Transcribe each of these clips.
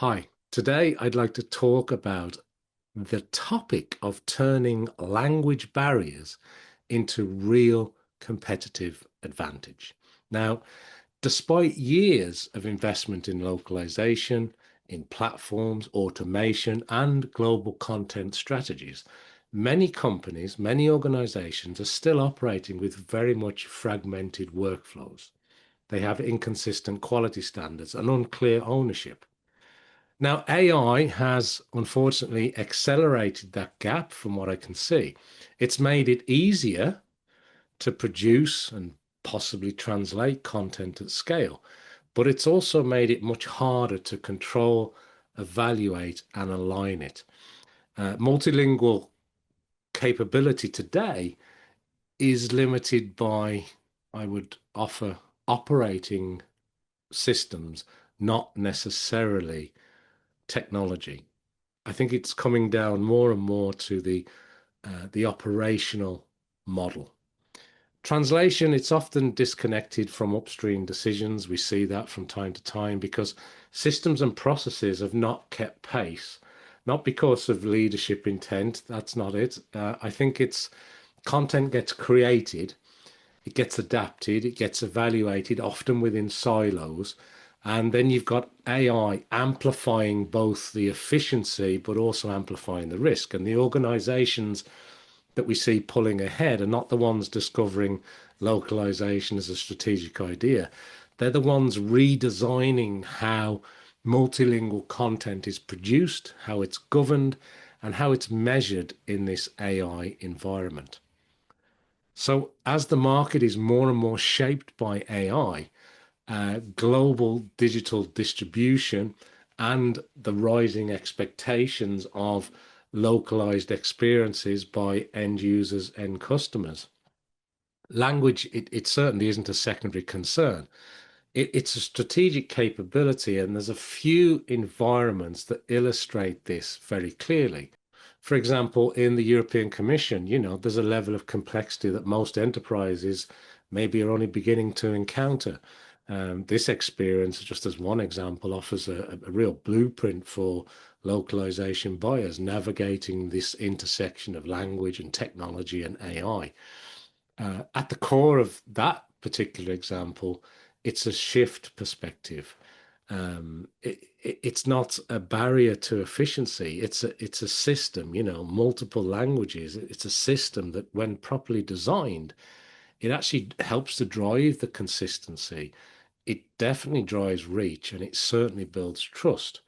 Hi, today I'd like to talk about the topic of turning language barriers into real competitive advantage. Now, despite years of investment in localization, in platforms, automation, and global content strategies, many companies, many organizations are still operating with very much fragmented workflows. They have inconsistent quality standards and unclear ownership. Now, AI has unfortunately accelerated that gap from what I can see. It's made it easier to produce and possibly translate content at scale, but it's also made it much harder to control, evaluate, and align it. Multilingual capability today is limited by, I would offer, operating systems, not necessarily technology. I think it's coming down more and more to the operational model. Translation, it's often disconnected from upstream decisions. We see that from time to time because systems and processes have not kept pace, not because of leadership intent. That's not it. I think it's content gets created, it gets adapted, it gets evaluated, often within silos. And then you've got AI amplifying both the efficiency, but also amplifying the risk. And the organizations that we see pulling ahead are not the ones discovering localization as a strategic idea. They're the ones redesigning how multilingual content is produced, how it's governed, and how it's measured in this AI environment. So, as the market is more and more shaped by AI, global digital distribution, and the rising expectations of localized experiences by end users and customers. Language, it certainly isn't a secondary concern. It's a strategic capability, and there's a few environments that illustrate this very clearly. For example, in the European Commission, there's a level of complexity that most enterprises maybe are only beginning to encounter. This experience, just as one example, offers a real blueprint for localization buyers navigating this intersection of language and technology and AI. At the core of that particular example, it's a shift perspective. It's not a barrier to efficiency. It's a system, multiple languages. It's a system that, when properly designed, it actually helps to drive the consistency. It definitely drives reach, and it certainly builds trust.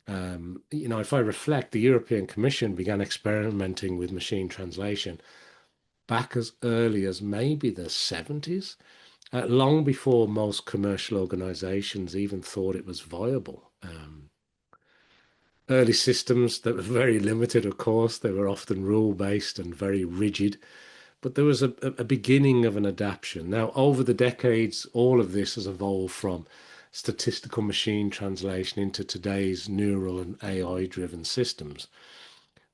If I reflect, the European Commission began experimenting with machine translation back as early as maybe the 70s, long before most commercial organizations even thought it was viable. Early systems that were very limited, of course, they were often rule-based and very rigid, but there was a beginning of an adaptation. Now, over the decades, all of this has evolved from statistical machine translation into today's neural and AI-driven systems.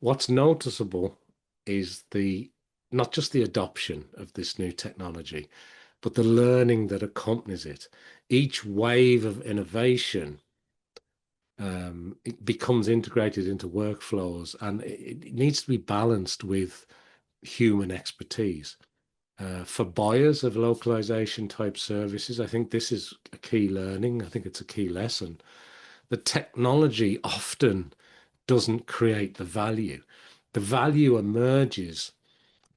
What's noticeable is the not just the adoption of this new technology, but the learning that accompanies it. Each wave of innovation it becomes integrated into workflows, and it needs to be balanced with human expertise. For buyers of localization type services, I think this is a key learning. I think it's a key lesson. The technology often doesn't create the value. The value emerges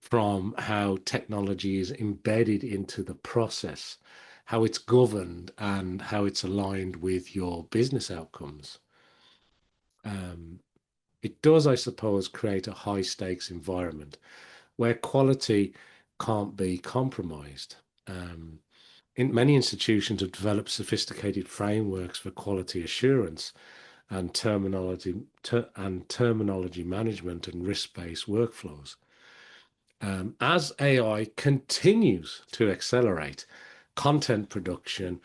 from how technology is embedded into the process, how it's governed, and how it's aligned with your business outcomes. Um, it does, I suppose, create a high stakes environment where quality can't be compromised. Um, Many institutions have developed sophisticated frameworks for quality assurance and terminology management and risk-based workflows. As AI continues to accelerate, content production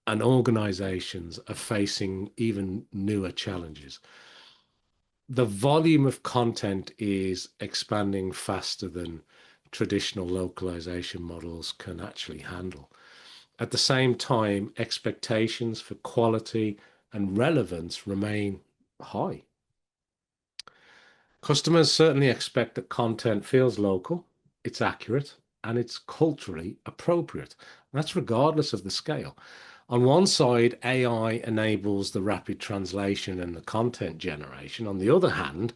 and organizations are facing even newer challenges. The volume of content is expanding faster than traditional localization models can actually handle. At the same time, expectations for quality, and relevance remain high. Customers certainly expect that content feels local, it's accurate, and it's culturally appropriate. That's regardless of the scale. On one side, AI enables the rapid translation and the content generation. On the other hand,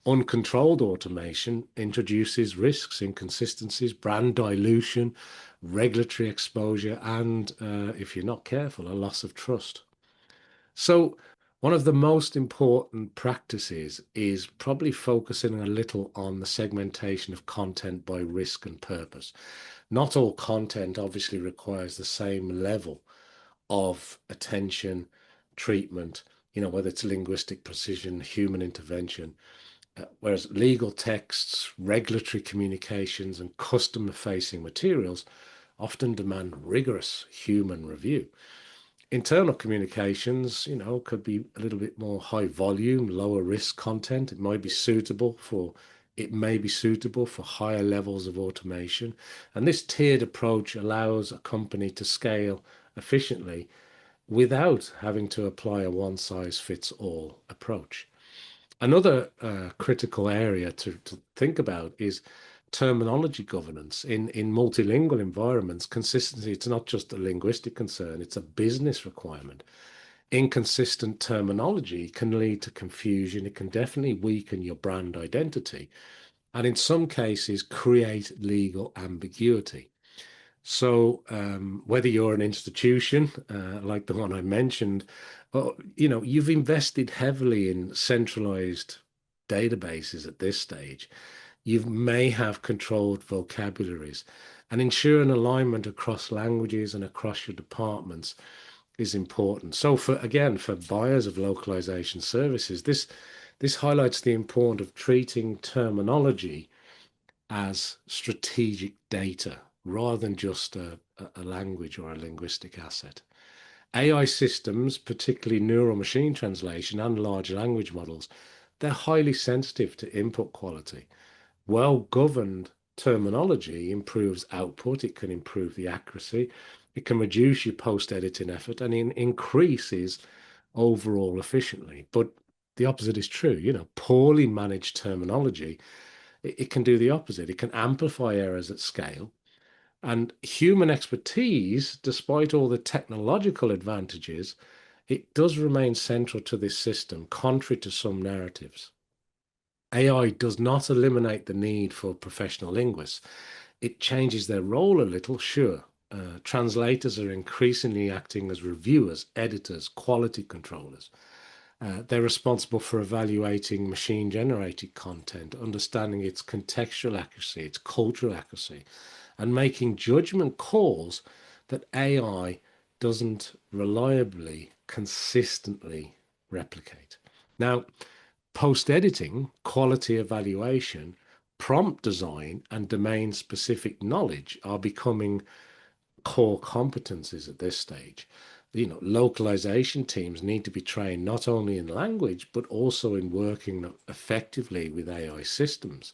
uncontrolled automation introduces risks, inconsistencies, brand dilution, regulatory exposure, and if you're not careful, a loss of trust. So, one of the most important practices is probably focusing a little on the segmentation of content by risk and purpose. Not all content obviously requires the same level of attention, treatment, whether it's linguistic precision, human intervention. Whereas legal texts, regulatory communications, and customer facing materials often demand rigorous human review. Internal communications, could be a little bit more high volume, lower risk content. It may be suitable for higher levels of automation. And this tiered approach allows a company to scale efficiently without having to apply a one size fits all approach. Another critical area to think about is terminology governance. In multilingual environments, consistency, it's not just a linguistic concern, it's a business requirement. Inconsistent terminology can lead to confusion. It can definitely weaken your brand identity, and in some cases, create legal ambiguity. So, whether you're an institution like the one I mentioned, or you've invested heavily in centralized databases at this stage, you may have controlled vocabularies, and ensuring alignment across languages and across your departments is important. So, for buyers of localization services, this highlights the importance of treating terminology as strategic data rather than just a language or a linguistic asset. AI systems, particularly neural machine translation and large language models, they're highly sensitive to input quality. Well governed terminology improves output, it can improve the accuracy, it can reduce your post editing effort, and increases overall efficiently. But the opposite is true. Poorly managed terminology, it can do the opposite. It can amplify errors at scale. And human expertise, despite all the technological advantages, it does remain central to this system, contrary to some narratives. AI does not eliminate the need for professional linguists. It changes their role a little, sure. Translators are increasingly acting as reviewers, editors, quality controllers. They're responsible for evaluating machine generated content, understanding its contextual accuracy, its cultural accuracy, and making judgment calls that AI doesn't reliably, consistently replicate. Now, post editing, quality evaluation, prompt design, and domain specific knowledge are becoming core competencies at this stage. Localization teams need to be trained not only in language, but also in working effectively with AI systems.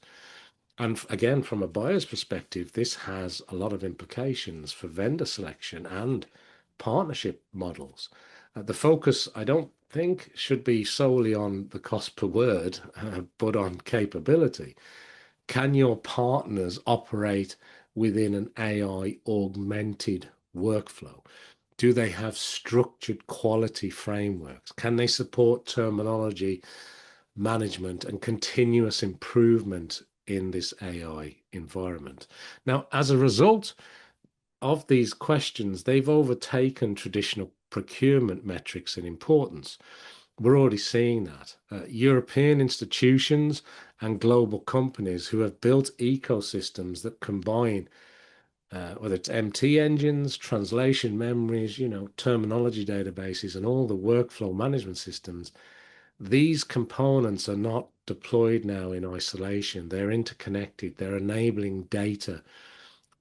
And again, from a buyer's perspective, this has a lot of implications for vendor selection and partnership models. The focus, I don't think, should be solely on the cost per word, but on capability. Can your partners operate within an AI augmented workflow? Do they have structured quality frameworks? Can they support terminology management and continuous improvement in this AI environment? Now, as a result of these questions, they've overtaken traditional procurement metrics in importance. We're already seeing that. European institutions and global companies who have built ecosystems that combine whether it's MT engines, translation memories, terminology databases, and all the workflow management systems, these components are not deployed now in isolation. They're interconnected. They're enabling data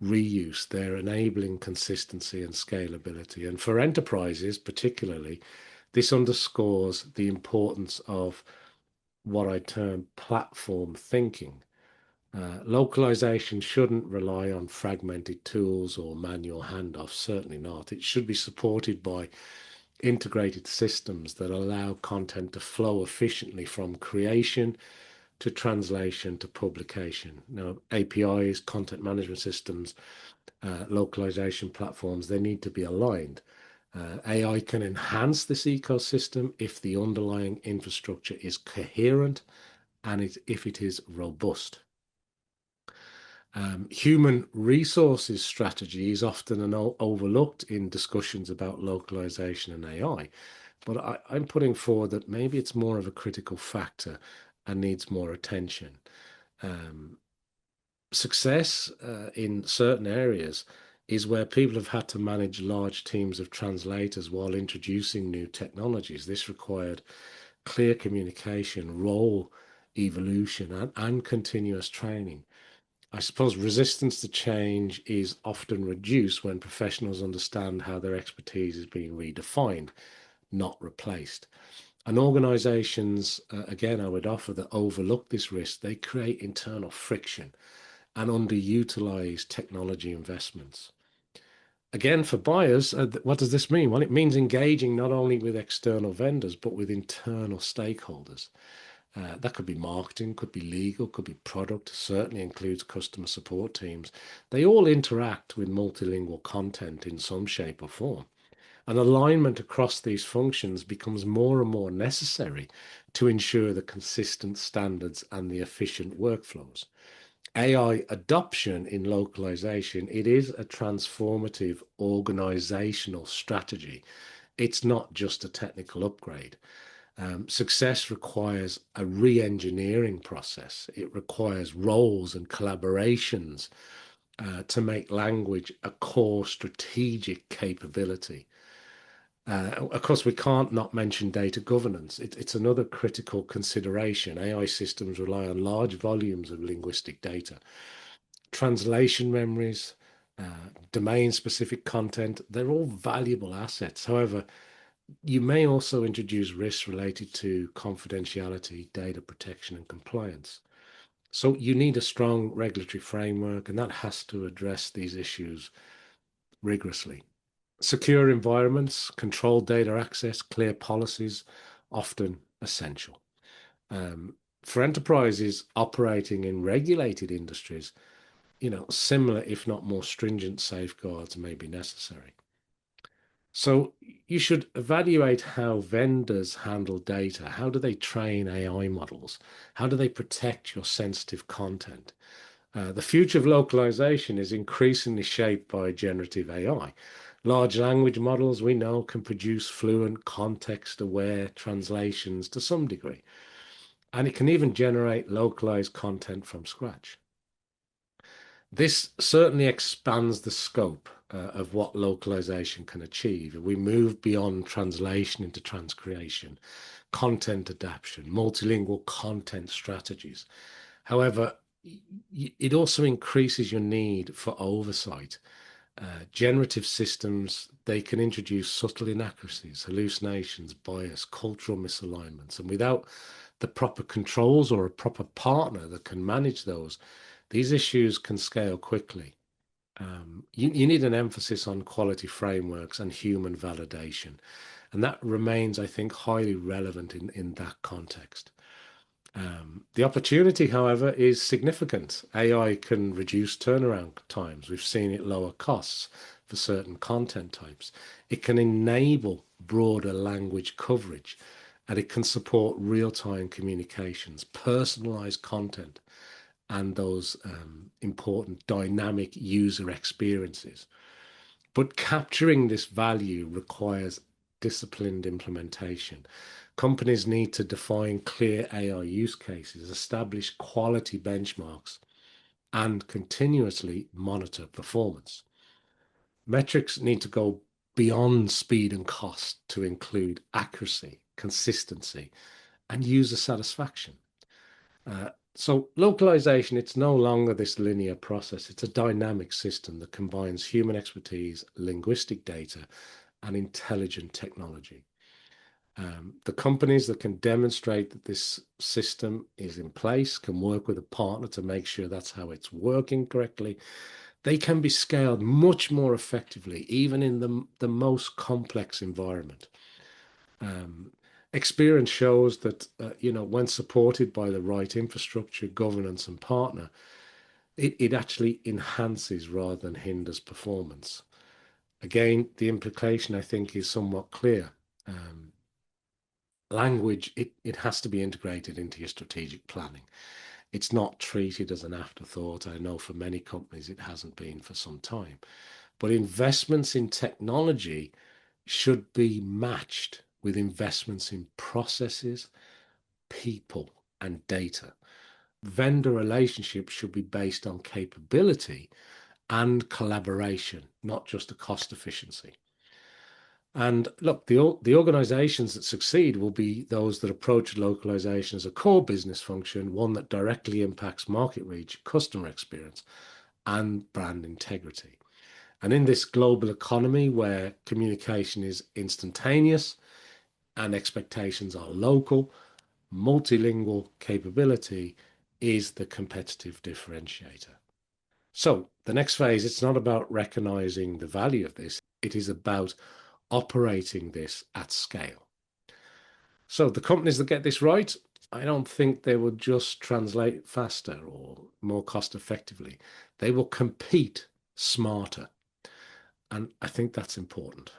reuse. They're enabling consistency and scalability. And for enterprises, particularly, this underscores the importance of what I term platform thinking. Localization shouldn't rely on fragmented tools or manual handoffs, certainly not. It should be supported by integrated systems that allow content to flow efficiently from creation to translation to publication. Now, APIs, content management systems, localization platforms, they need to be aligned. AI can enhance this ecosystem if the underlying infrastructure is coherent and if it is robust. Human resources strategy is often overlooked in discussions about localization and AI, but I'm putting forward that maybe it's more of a critical factor and needs more attention. Um, Success in certain areas is where people have had to manage large teams of translators while introducing new technologies. This required clear communication, role evolution, and continuous training. I suppose resistance to change is often reduced when professionals understand how their expertise is being redefined, not replaced. And organizations, again, I would offer that overlook this risk, they create internal friction and underutilize technology investments. Again, for buyers, what does this mean? Well, it means engaging not only with external vendors, but with internal stakeholders. That could be marketing, could be legal, could be product, certainly includes customer support teams. They all interact with multilingual content in some shape or form. And alignment across these functions becomes more and more necessary to ensure the consistent standards and the efficient workflows. AI adoption in localization, it is a transformative organizational strategy. It's not just a technical upgrade. Success requires a re-engineering process. It requires roles and collaborations to make language a core strategic capability. Of course, we can't not mention data governance. It's another critical consideration. AI systems rely on large volumes of linguistic data. Translation memories, domain-specific content, they're all valuable assets. However, you may also introduce risks related to confidentiality, data protection, and compliance. So you need a strong regulatory framework, and that has to address these issues rigorously. Secure environments, controlled data access, clear policies, often essential. For enterprises operating in regulated industries, similar, if not more stringent safeguards may be necessary. So you should evaluate how vendors handle data. How do they train AI models? How do they protect your sensitive content? The future of localization is increasingly shaped by generative AI. Large language models, we know, can produce fluent, context-aware translations to some degree, and it can even generate localized content from scratch. This certainly expands the scope of what localization can achieve. We move beyond translation into transcreation, content adaptation, multilingual content strategies. However, it also increases your need for oversight. Generative systems, they can introduce subtle inaccuracies, hallucinations, bias, cultural misalignments, and without the proper controls or a proper partner that can manage those, these issues can scale quickly. You need an emphasis on quality frameworks and human validation, and that remains, I think, highly relevant in that context. The opportunity, however, is significant. AI can reduce turnaround times. We've seen it lower costs for certain content types. It can enable broader language coverage, and it can support real-time communications, personalized content, and those important dynamic user experiences. But capturing this value requires disciplined implementation. Companies need to define clear AI use cases, establish quality benchmarks, and continuously monitor performance. Metrics need to go beyond speed and cost to include accuracy, consistency, and user satisfaction. So localization, it's no longer this linear process. It's a dynamic system that combines human expertise, linguistic data, and intelligent technology. The companies that can demonstrate that this system is in place can work with a partner to make sure that's how it's working correctly. they can be scaled much more effectively, even in the most complex environment. Um, Experience shows that when supported by the right infrastructure, governance, and partner, it actually enhances rather than hinders performance. Again, the implication I think is somewhat clear. Um, Language, it has to be integrated into your strategic planning. It's not treated as an afterthought. I know for many companies it hasn't been for some time. But investments in technology should be matched with investments in processes, people, and data. Vendor relationships should be based on capability and collaboration, not just a cost efficiency. And look, the organizations that succeed will be those that approach localization as a core business function, one that directly impacts market reach, customer experience, and brand integrity. And in this global economy where communication is instantaneous and expectations are local, multilingual capability is the competitive differentiator. So the next phase, it's not about recognizing the value of this, it is about operating this at scale. So the companies that get this right, I don't think they will just translate faster or more cost effectively. They will compete smarter. And I think that's important.